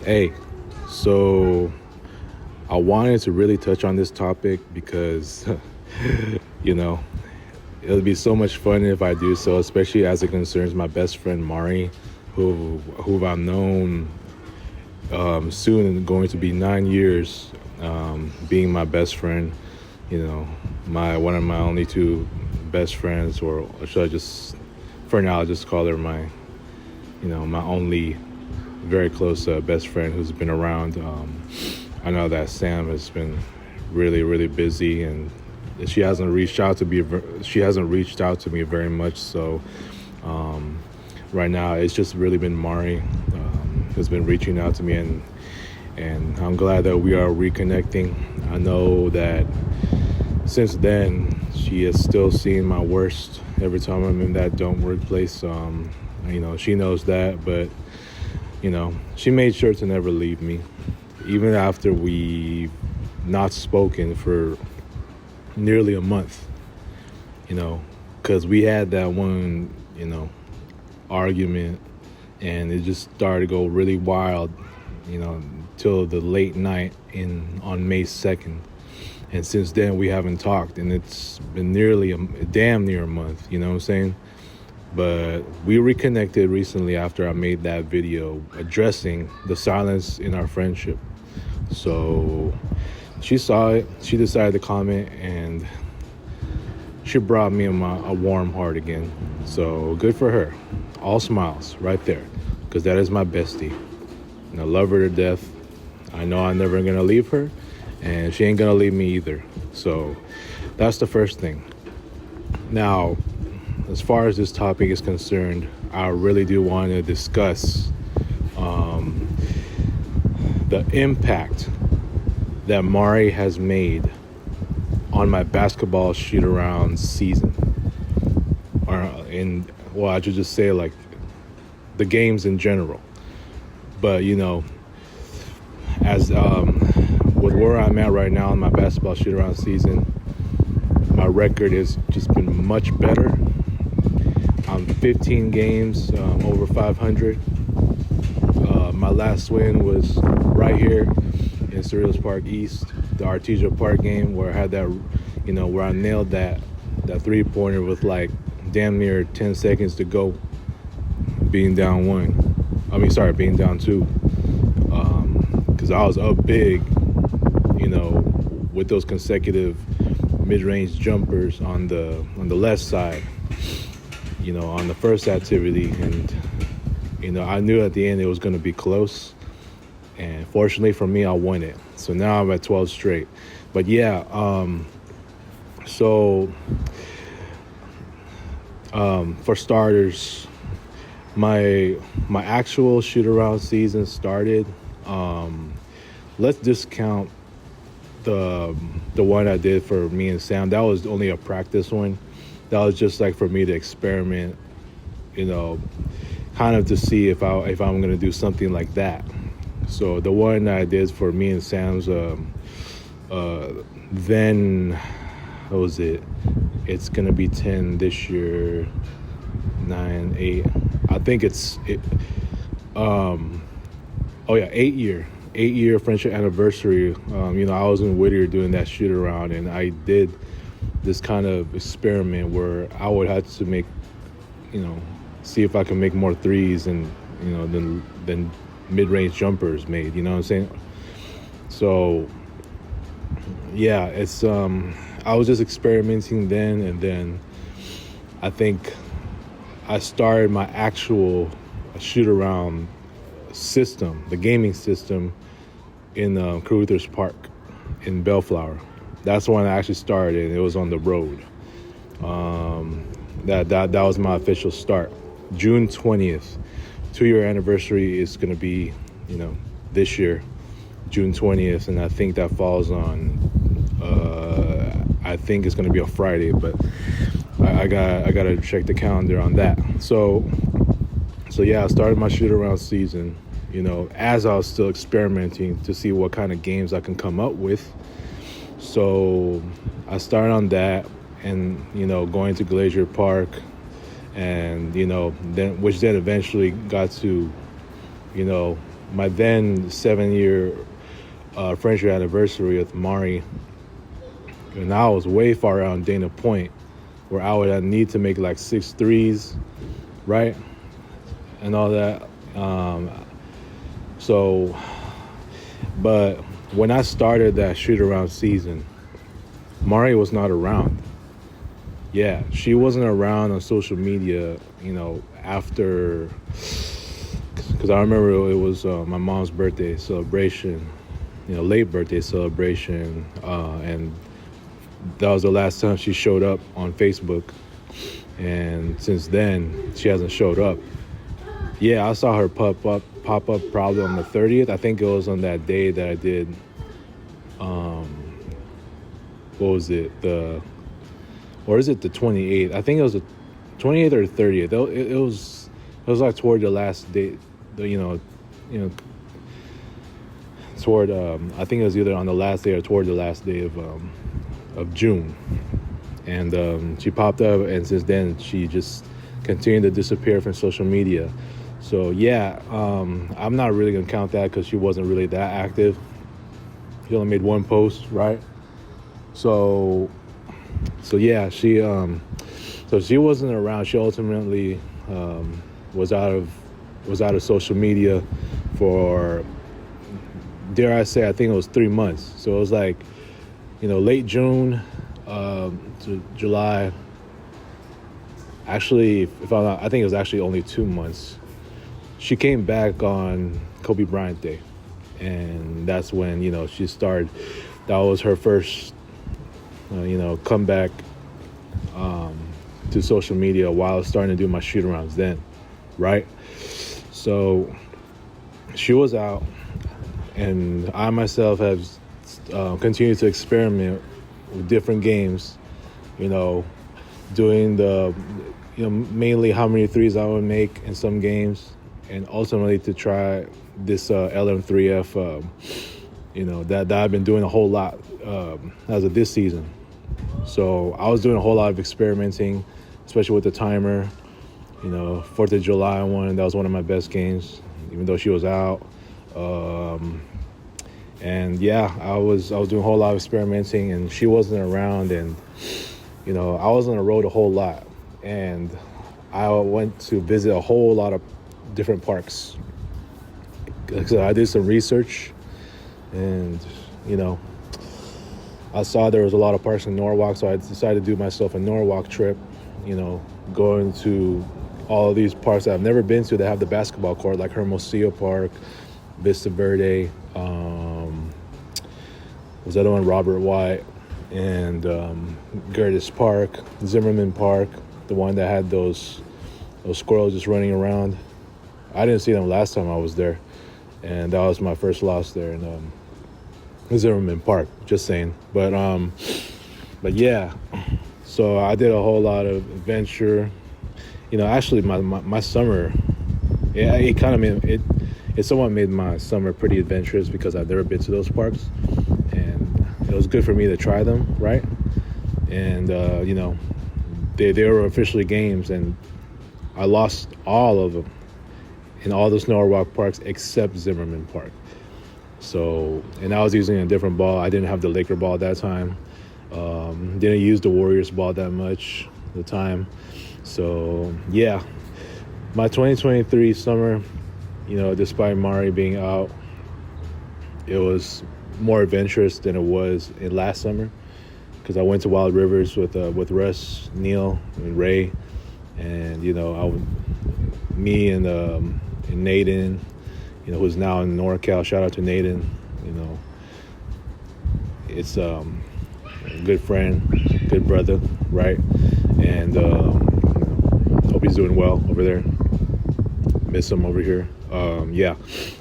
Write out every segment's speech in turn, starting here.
Hey, so I wanted to really touch on this topic because, you know, it'll be so much fun if I do so, especially as it concerns my best friend Mari, who I've known soon going to be 9 years, being my best friend. You know, my one of my only two best friends, or should I just, for now, I'll just call her my only very close best friend who's been around. I know that Sam has been really, really busy, and she hasn't reached out to me very much. So right now, it's just really been Mari has been reaching out to me, and I'm glad that we are reconnecting. I know that since then, she has still seen my worst every time I'm in that don't work place. She knows that, but she made sure to never leave me, even after we not spoken for nearly a month. Because we had that one, argument, and it just started to go really wild, till the late night on May 2nd. And since then, we haven't talked, and it's been nearly damn near a month. You know what I'm saying? But we reconnected recently after I made that video addressing the silence in our friendship. So she saw it, she decided to comment, and she brought me a warm heart again. So good for her. All smiles right there, because that is my bestie. And I love her to death. I know I'm never going to leave her, and she ain't going to leave me either. So that's the first thing. Now, as far as this topic is concerned, I really do want to discuss the impact that Mari has made on my basketball shoot-around season. I should just say, like, the games in general. But, as with where I'm at right now in my basketball shoot-around season, my record has just been much better. I'm 15 games over 500. My last win was right here in Shootaround Park East, the Artesia Park game, where I had that, where I nailed that three-pointer with like damn near 10 seconds to go, being down being down two, because I was up big, with those consecutive mid-range jumpers on the left side, on the first activity. And I knew at the end it was going to be close, and fortunately for me, I won it. So now I'm at 12 straight. But yeah, for starters, my actual shoot-around season started. Let's discount the one I did for me and Sam. That was only a practice one. That was just like for me to experiment, kind of to see if I'm gonna do something like that. So the one I did for me and Sam's, then what was it? It's gonna be 10 this year, 9, 8. I think it's it. 8-year friendship anniversary. I was in Whittier doing that shoot around, and I did this kind of experiment where I would have to make, see if I can make more threes and than mid-range jumpers made. You know what I'm saying? So yeah, it's I was just experimenting then, and then I think I started my actual shoot-around system, the gaming system, in Artesia Park in Bellflower. That's when I actually started, and it was on the road. That was my official start. June 20th, 2-year anniversary is going to be, this year, June 20th, and I think that falls on, I think it's going to be a Friday, but I got to check the calendar on that. So yeah, I started my shoot-around season, as I was still experimenting to see what kind of games I can come up with. So I started on that, and, going to Glacier Park, and, then eventually got to, my then 7-year friendship anniversary with Mari, and I was way far out in Dana Point, where I would need to make like 6 threes, right, and all that. So, but when I started that shoot around season, Mari was not around. Yeah, she wasn't around on social media, after, because I remember it was my mom's birthday celebration, late birthday celebration, and that was the last time she showed up on Facebook. And since then, she hasn't showed up. Yeah, I saw her pop up probably on the 30th. I think it was on that day that I did, what was it? Or is it the 28th? I think it was the 28th or 30th. It was like toward the last day, toward, I think it was either on the last day or toward the last day of June. And she popped up, and since then she just continued to disappear from social media. So yeah, I'm not really gonna count that because she wasn't really that active. She only made one post, right? So yeah, she wasn't around. She ultimately was out of social media for, dare I say, I think it was 3 months. So it was like, late June to July. Actually, if I'm not, I think it was actually only 2 months. She came back on Kobe Bryant Day, and that's when she started. That was her first comeback to social media while I was starting to do my shoot-arounds then, right? So she was out, and I myself have continued to experiment with different games, doing the, mainly how many threes I would make in some games, and ultimately to try this LM3F, that I've been doing a whole lot as of this season. So I was doing a whole lot of experimenting, especially with the timer. 4th of July one, that was one of my best games, even though she was out. And yeah, I was doing a whole lot of experimenting, and she wasn't around, and I was on the road a whole lot, and I went to visit a whole lot of different parks. So I did some research, and I saw there was a lot of parks in Norwalk, so I decided to do myself a Norwalk trip, going to all of these parks that I've never been to that have the basketball court, like Hermosillo Park, Vista Verde, was that one, Robert White, and Gertis Park, Zimmerman Park, the one that had those squirrels just running around. I didn't see them last time I was there, and that was my first loss there in Zimmerman Park, just saying. But yeah, so I did a whole lot of adventure. Actually my summer, it kind of made it. It somewhat made my summer pretty adventurous because I've never been to those parks, and it was good for me to try them, right? And they were officially games, and I lost all of them in all the Norwalk parks except Zimmerman Park. So, and I was using a different ball. I didn't have the Laker ball at that time. Didn't use the Warriors ball that much at the time. So yeah, my 2023 summer, despite Mari being out, it was more adventurous than it was in last summer, because I went to Wild Rivers with Russ, Neil, and Ray, and me and Naden, who's now in NorCal. Shout out to Naden. It's a good friend, good brother, right? And hope he's doing well over there. Miss him over here. Yeah.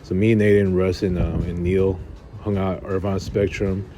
So me, Naden, Russ, and Neil hung out at Irvine Spectrum,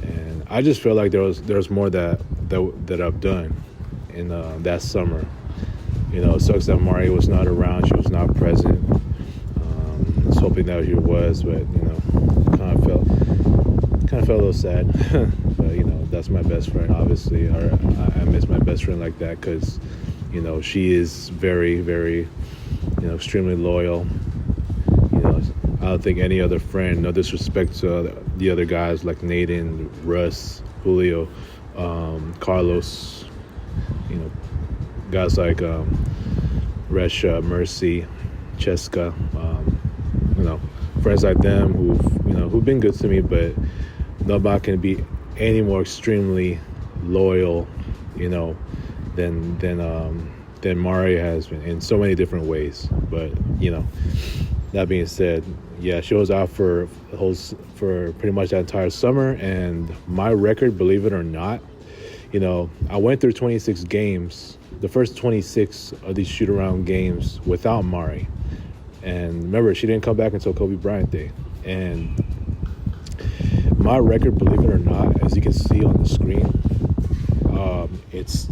and I just felt like there was more that I've done in that summer. It sucks that Mari was not around. She was not present. I was hoping that she was, but kind of felt a little sad. But that's my best friend. Obviously, I miss my best friend like that because she is very, very, extremely loyal. I don't think any other friend, no disrespect to the other guys like Nathan, Russ, Julio, Carlos, guys like Resha, Mercy, Cheska, friends like them who've been good to me, but nobody can be any more extremely loyal, than Mari has been in so many different ways. But that being said, yeah, she was out for pretty much that entire summer, and my record, believe it or not, I went through 26 games, the first 26 of these shoot-around games without Mari. And remember, she didn't come back until Kobe Bryant Day. And my record, believe it or not, as you can see on the screen, it's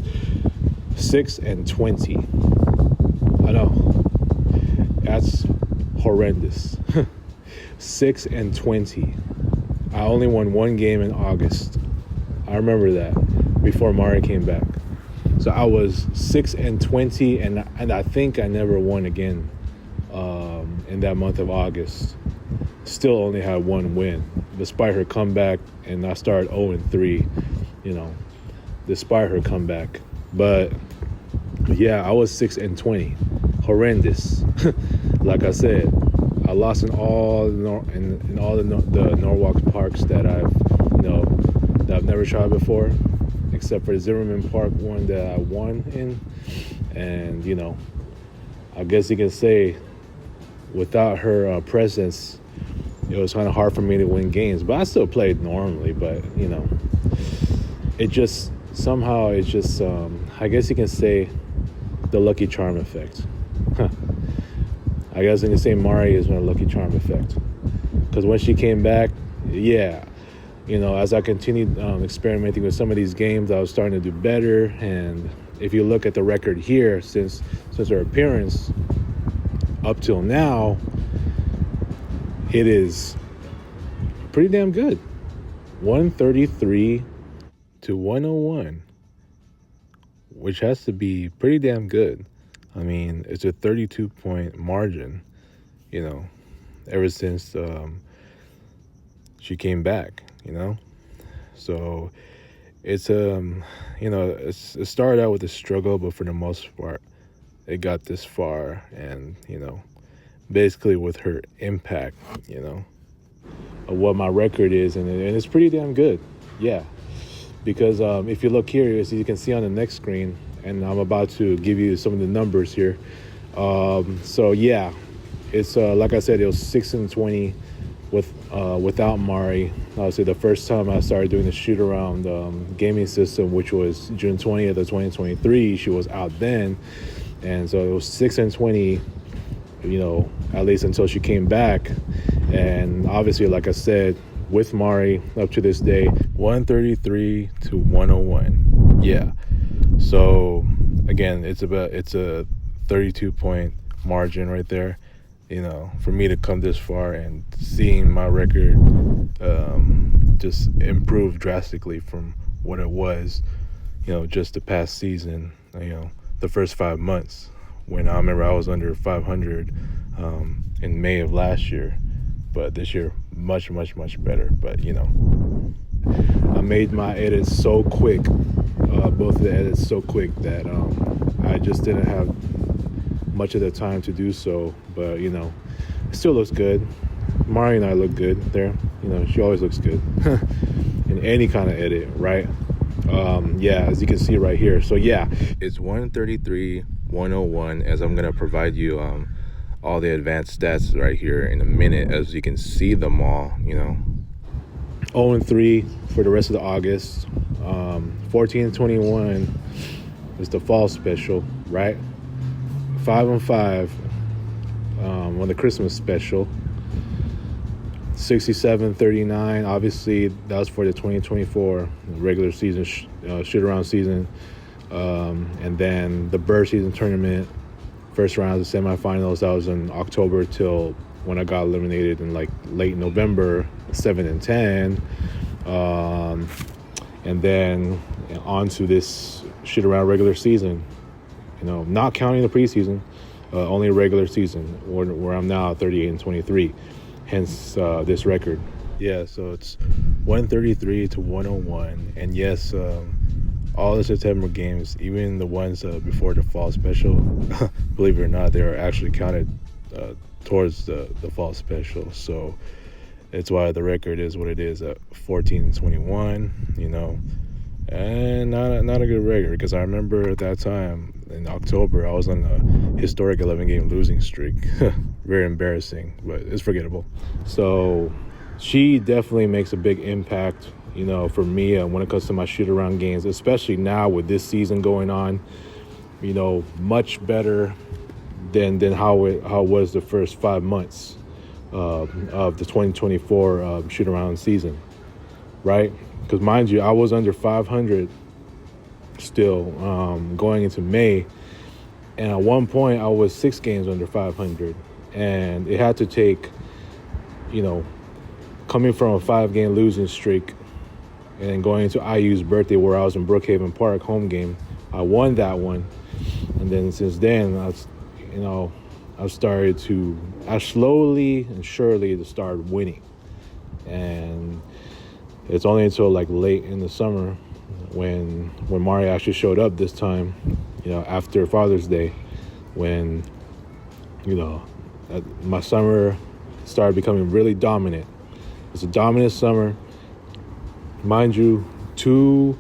6-20. I know. That's horrendous. 6-20. I only won one game in August. I remember that, before Mari came back. So I was 6-20, and I think I never won again in that month of August. Still only had one win, despite her comeback, and I started 0-3, despite her comeback. But yeah, I was 6-20. Horrendous. Like I said, I lost in all the Norwalk parks that I've never tried before, except for the Zimmerman Park one that I won in. And I guess you can say, without her presence, it was kind of hard for me to win games. But I still played normally. But it just somehow, I guess you can say, the lucky charm effect. I guess you can say Mari is my lucky charm effect, because when she came back, as I continued experimenting with some of these games, I was starting to do better. And if you look at the record here, since her appearance up till now, it is pretty damn good. 133 to 101, which has to be pretty damn good. I mean, it's a 32-point margin, ever since she came back, So it's, it started out with a struggle, but for the most part, it got this far. And, basically with her impact, of what my record is. And it's pretty damn good. Yeah. Because if you look here, as you can see on the next screen, and I'm about to give you some of the numbers here. So yeah, it's like I said, it was 6-20 without Mari. Obviously, the first time I started doing the shoot-around gaming system, which was June 20th of 2023, she was out then. And so it was 6-20, at least until she came back. And obviously, like I said, with Mari up to this day, 133 to 101. Yeah. So again, it's a 32-point margin right there. For me to come this far and seeing my record just improve drastically from what it was, just the past season, the first 5 months, when I remember I was under 500 in May of last year. But this year, much, much, much better. But, I made my edits so quick, both of the edits so quick, that I just didn't have much of the time to do so. But, it still looks good. Mari and I look good there. She always looks good in any kind of edit, right? As you can see right here. So, yeah, it's 133, 101, as I'm going to provide you all the advanced stats right here in a minute, as you can see them all. 0-3 for the rest of the August. 14-21 is the fall special, right? 5-5 on the Christmas special. 67-39, obviously that was for the 2024 regular season shoot-around season. And then the Bird season tournament, first round of the semifinals, that was in October till when I got eliminated in like late November, 7-10. And then on to this shoot-around regular season, not counting the preseason, only regular season, where I'm now 38-23. hence this record. Yeah, so it's 133 to 101, and yes, all the September games, even the ones before the fall special, believe it or not, they are actually counted towards the fall special. So it's why the record is what it is at 14-21. And not a good record, because I remember at that time in October I was on a historic 11-game losing streak. Very embarrassing, but it's forgettable. So she definitely makes a big impact, for me when it comes to my shoot-around games, especially now with this season going on. Much better than how it was the first 5 months of the 2024 shoot-around season, right? Because mind you, I was under 500 still going into May, and at one point I was 6 games under 500, and it had to take, coming from a 5-game losing streak and going into IU's birthday where I was in Brookhaven Park home game. I won that one, and then since then I've started to slowly and surely to start winning. And it's only until like late in the summer when Mario actually showed up this time, after Father's Day, when my summer started becoming really dominant. It's a dominant summer, mind you. Two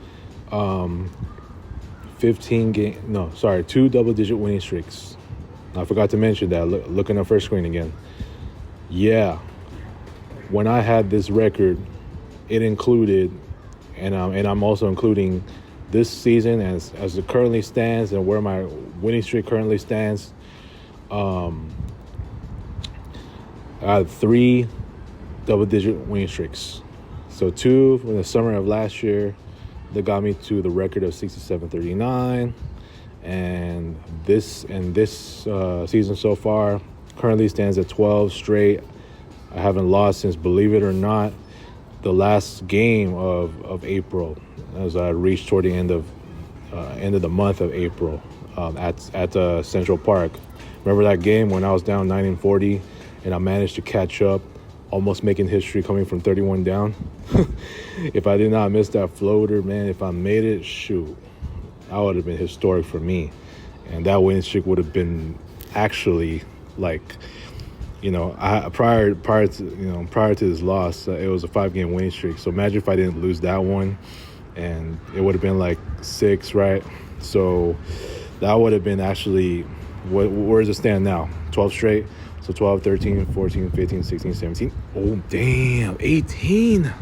double-digit winning streaks. I forgot to mention that. Looking at first screen again. Yeah, when I had this record, it included, and I'm also including this season as it currently stands and where my winning streak currently stands. I had 3 double-digit winning streaks. So 2 in the summer of last year that got me to the record of 67-39, and this season so far currently stands at 12 straight. I haven't lost since, believe it or not, the last game of April, as I reached toward the end of the month of April at Central Park. Remember that game when I was down 9-40 and I managed to catch up, almost making history coming from 31 down? If I did not miss that floater, man, if I made it, shoot, that would have been historic for me. And that winning streak would have been actually like, prior to this loss, it was a 5-game winning streak. So imagine if I didn't lose that one, and it would have been like 6, right? So that would have been actually, where does it stand now? 12 straight. So 12, 13, 14, 15, 16, 17. Oh, damn, 18.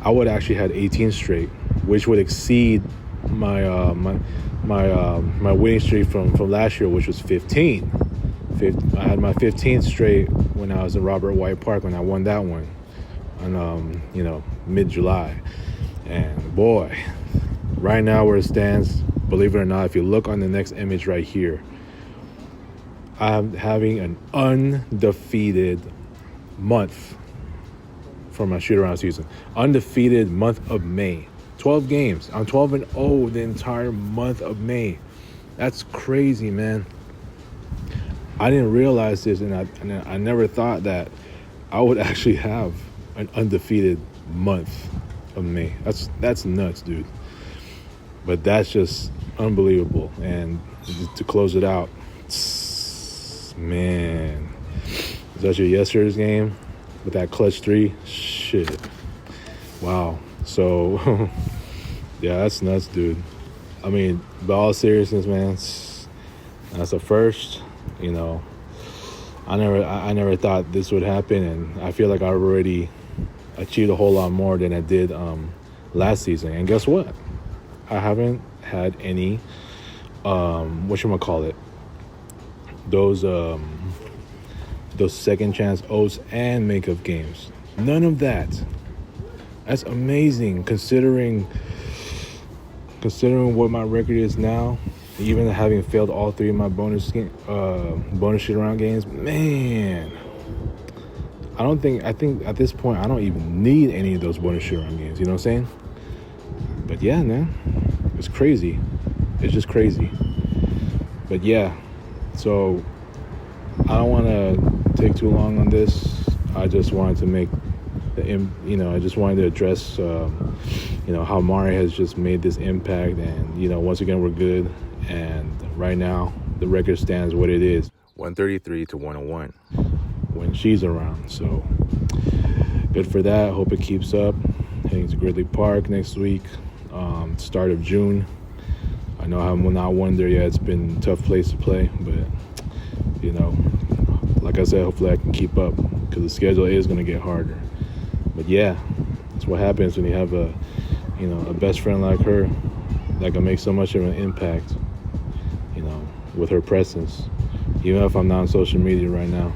I would actually had 18 straight, which would exceed my my winning streak from last year, which was 15. I had my 15th straight when I was in Robert White Park when I won that one on mid-July. And boy, right now where it stands, believe it or not, if you look on the next image right here, I'm having an undefeated month for my shoot-around season. Undefeated month of May. 12 games. I'm 12-0 the entire month of May. That's crazy, man. I didn't realize this, and I never thought that I would actually have an undefeated month of May. That's nuts, dude. But that's just unbelievable. And to close it out, man, is that your yesterday's game with that clutch 3? Shit. Wow. So, yeah, that's nuts, dude. I mean, by all seriousness, man, that's a first. I never thought this would happen, and I feel like I already achieved a whole lot more than I did last season. And guess what? I haven't had any those second chance oats and makeup games. None of that. That's amazing considering what my record is now. Even having failed all 3 of my bonus shoot-around games, man. I think at this point I don't even need any of those bonus shoot-around games. You know what I'm saying? But yeah, man, it's crazy. It's just crazy. But yeah, so I don't want to take too long on this. I just wanted to make I just wanted to address, how Mari has just made this impact, and once again we're good. And right now the record stands what it is, 133 to 101 when she's around. So good for that. Hope it keeps up. Heading to Gridley Park next week, start of June. I know I'm not won there yet. It's been a tough place to play, but like I said, hopefully I can keep up because the schedule is going to get harder. But yeah, that's what happens when you have a best friend like her that can make so much of an impact, with her presence. Even if I'm not on social media right now,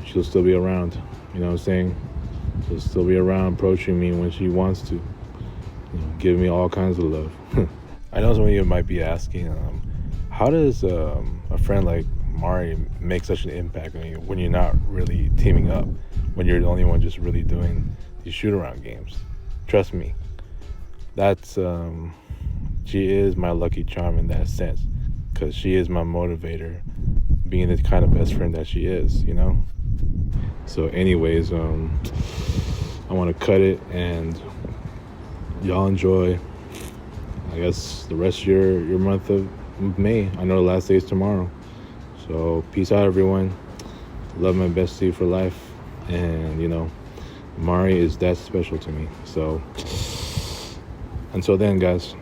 she'll still be around. You know what I'm saying? She'll still be around, approaching me when she wants to, giving me all kinds of love. I know some of you might be asking, how does a friend like Mari make such an impact on you when you're not really teaming up, when you're the only one just really doing these shoot-around games? Trust me, that's she is my lucky charm in that sense, because she is my motivator, being the kind of best friend that she is. So anyways, I want to cut it, and y'all enjoy, I guess, the rest of your month of May. I know the last day is tomorrow. So peace out, everyone. Love my bestie for life. And, Mari is that special to me. So until then, guys.